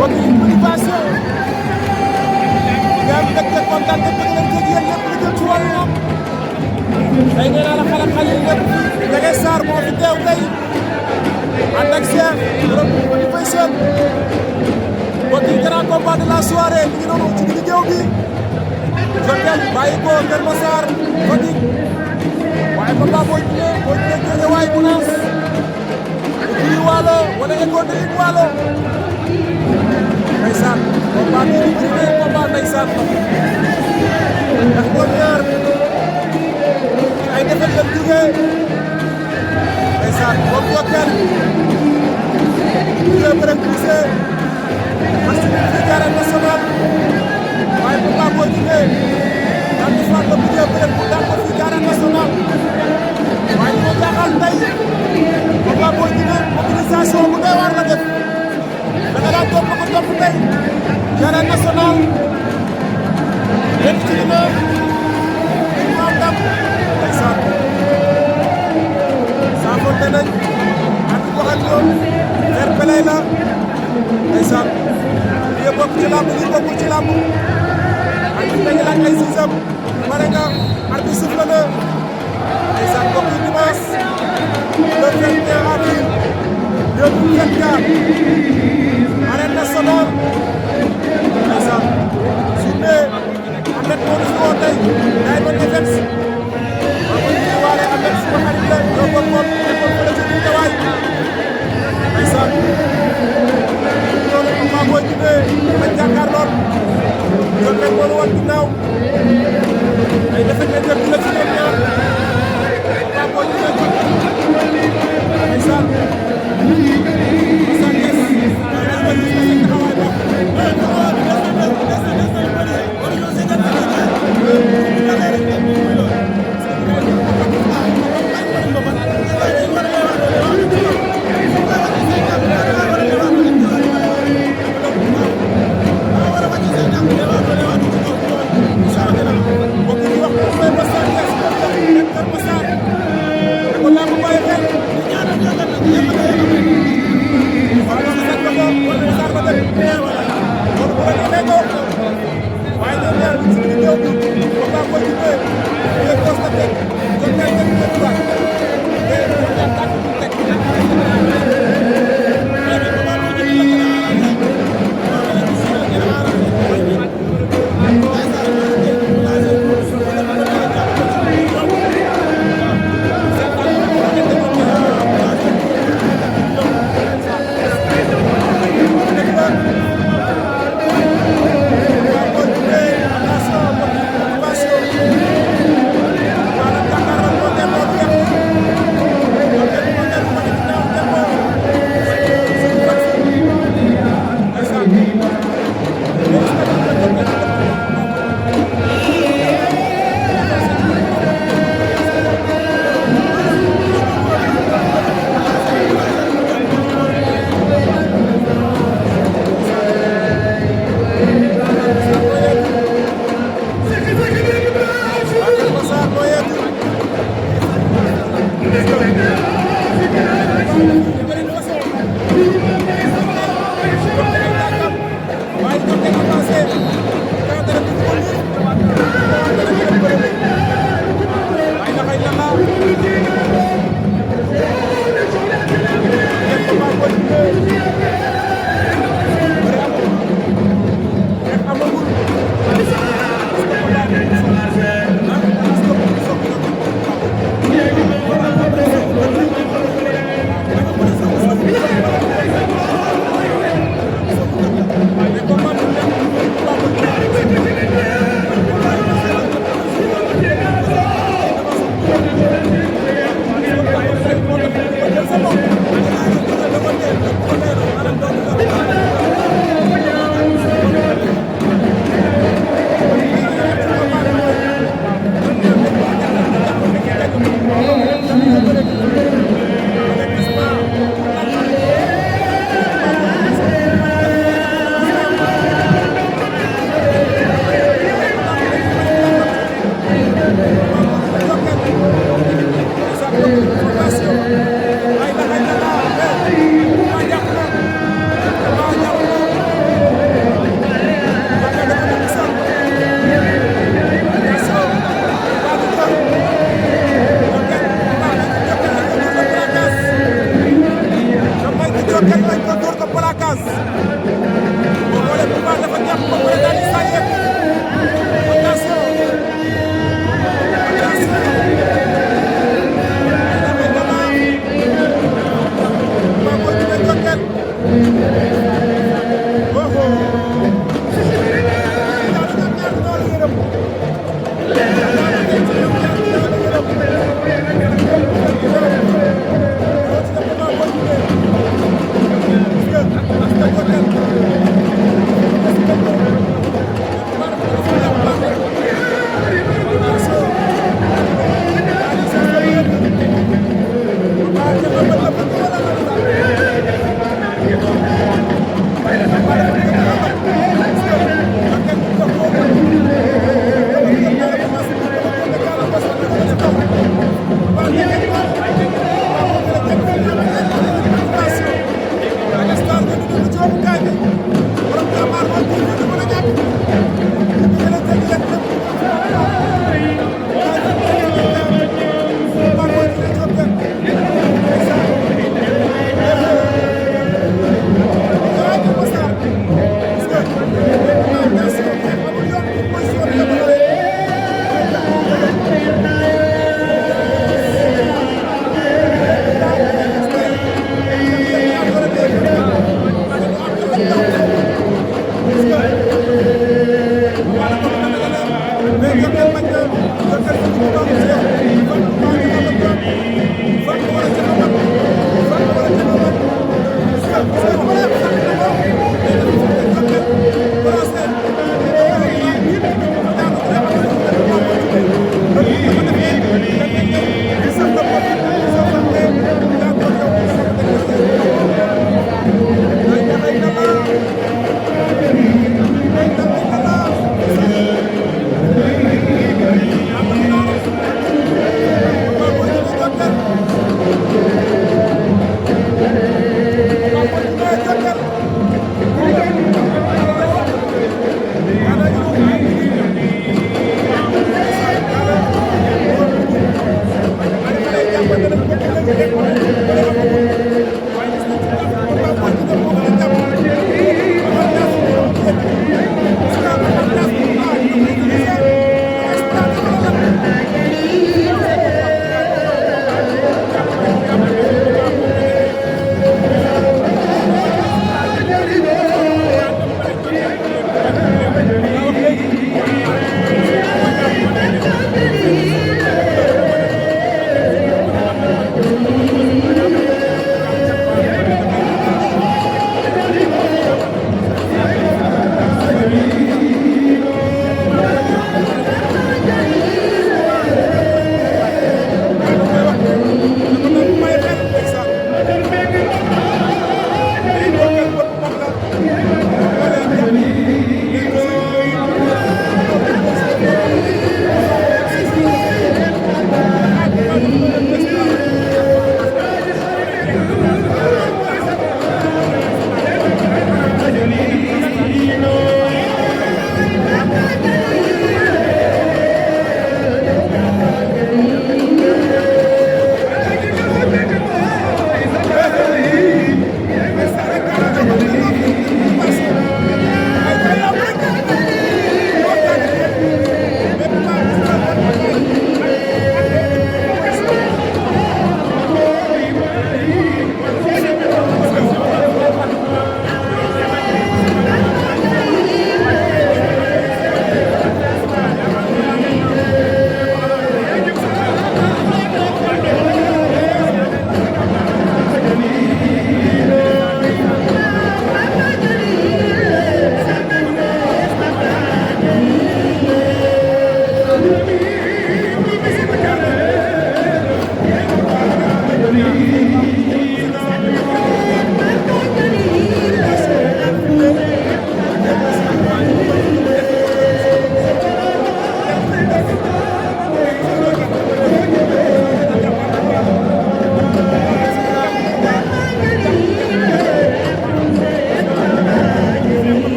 mbokk yi motivation yaa ngi dëkk kontaan te bëgg leen ko yéen ñëpp lu jëm ci wàllu lamb tey nee naa la xale yi lépp Ndiaga Sarr moo fi teew tey ànd ak Cheikh borom motivation mbokk yi grand combat de la soirée mi ngi noonu ci digg géew bi Jokel bàyyi ko Kër Massar Fatick waaye Papa Boy Djiné Guédiawaye Gounass Gouye Waalo wala école de Ligue Waalo ndeysaan combat bi ñu bëri na combat ndeysaan ndax ñoom ñaar ay defet la jógee ndeysaan moom Jokel jógee bëre poussé parce que fii ci arène nationale waaye Papa Boy Djiné daan di faat ba jógee bëre pour daan ko fii ci arène nationale waaye li ma jaaxal tey Papa Boy Djiné mobilisation bu doy waar la def da nga daan topp ko topp tey ci arène nationale lépp ci dina mu am ndam ndeysaan saafonte nañ ak wax ak ñoom fair play la ndeysaan lii bokk ci làmb lii bokkul ci làmb ak ñu dañu laaj ay siisam pare nga arbitre sifflé na ndeysaan bokk yi dimanche le 21 avril 2024 arène nationale ndeysaan journée Ahmed moo fi woo tey Diamond Events maa ngi koy waale Ahmed suma xarit la ñoo bokkoon nekkoon fële ci Guédiawaye ndeysaan loolu Papa Boy Djiné lañ jàkkaarlool Jokel moo woon ginnaaw ay defet leen jël la ci ñoom ñaar Papa Boy Djiné ndeysaan boo xoolee Papa dafa jàpp ba pare daal di sànni attention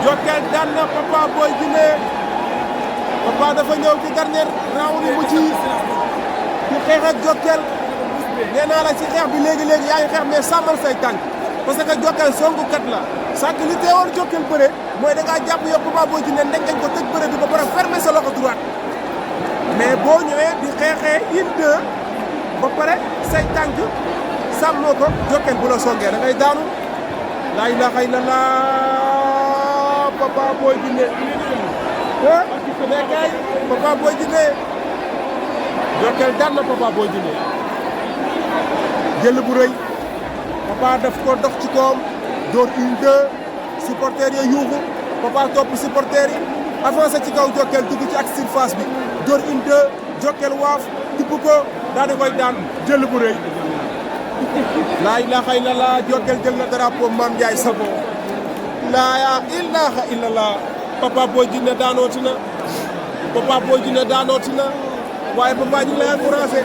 Jokal daan na Papa Boy Djiné Papa dafa ñëw ci dernier round yi mu ci xeex ak Jokal nee naa la ci xeex bi léegi-léegi yaa ngi xeex mais sàmmal say tànk parce que Jokal songukat la sànq li teewoon Jokal bëre mooy da ngaa jàpp yow Papa Boy Djiné ndengeñ ko tëj bëre bi ba pare fermer sa loxo droite mais boo ñëwee di xeexee une deux ba pare say tànk sàmmoo ko Jokal bu la songee da ngay daanu laa ilaaha illallah Papa Boy Djiné mais kay Papa Boy Djiné Jokal daan na Papa Boy Djiné jël bu rëy Papa daf ko dox ci koom door une deux supporters yi yuuxu Papa topp supporters yi avancé ci kaw Jokal dugg ci ak surface bi door une deux Jokal waaf tibb ko daal di koy daan jël bu rëy laa ilaaha illallah Jokal jël na drapeau Mame Ndiaye Savon laa ilaaha illallah Papa Boy Djiné daanooti na Papa Boy Djiné daanooti na waaye Papa ñu ngi lay encouragé